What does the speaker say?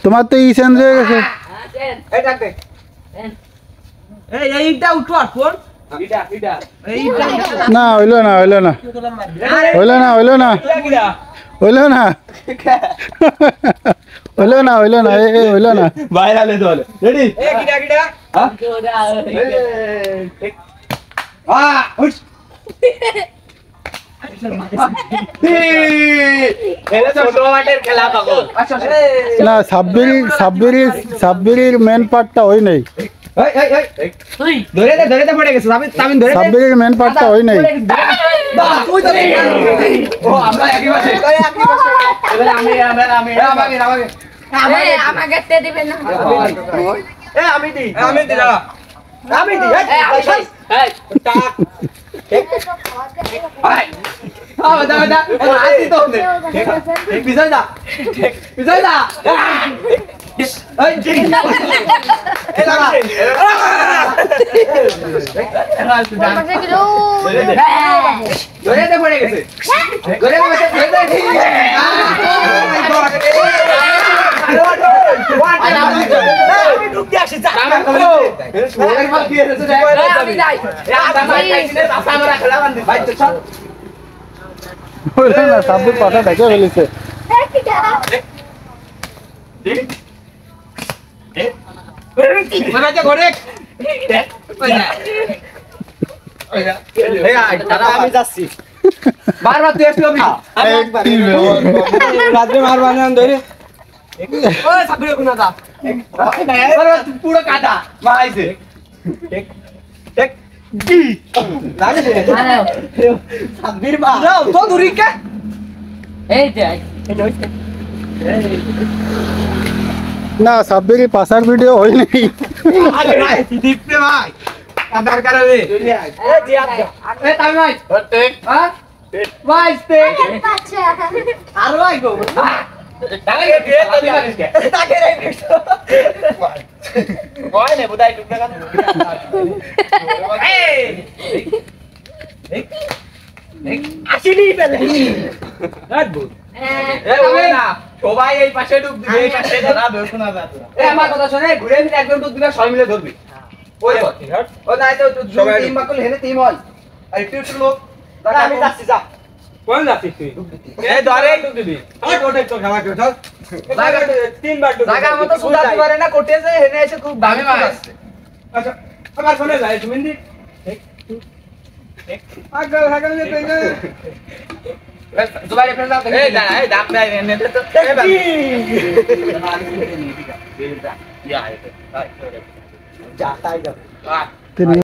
তোমার তো ই চেঞ্জ হয়ে গেছে না হইলো না হইলো না হইলো না হইলো না হইলো না হইলো না হইলো না হইলো না বাইরে আলে তো রেডি না সাব্বিরের মেন পার্টটা হই নাই সাব্বিরের মেন পার্টটা হই নাই সাব্বির পাশা দেখে ফেলেছে আমি যাচ্ছি বারবার তুই আসবি রাত্রে মারবা না ধরে পুরো কাটা মাইছে সাব্বির মা তো দূরি কে না সাব্বিরের পাশার ভিডিও হই নাই আধার কার্ডে আর ভাই গো সবাই এই পাশে ডুব দিবে এই পাশে আমার কথা শুনে ঘুরে ফিরে একদম ডুব দিবে সবাই মিলে ধরবি ওই ও নাই তো টিম বাকল হেনে টিম হয় আর একটু লোক আমি যাচ্ছি যা কোন যাচ্ছিস তুই এই ধরে ডুব দিবি আর কোটে তো খেলা করে চল লাগা তিনবার ডুব লাগা মত সুদাতে পারে না কোটে যে হেনে এসে খুব দামি মাছ আচ্ছা আমার শুনে যায় তুমি দি আগল আগল নে পেঙ্গা দুবারে ফেল দাও এই দাঁড়া এই দাম নাই নে তো এই যা তাই যাবে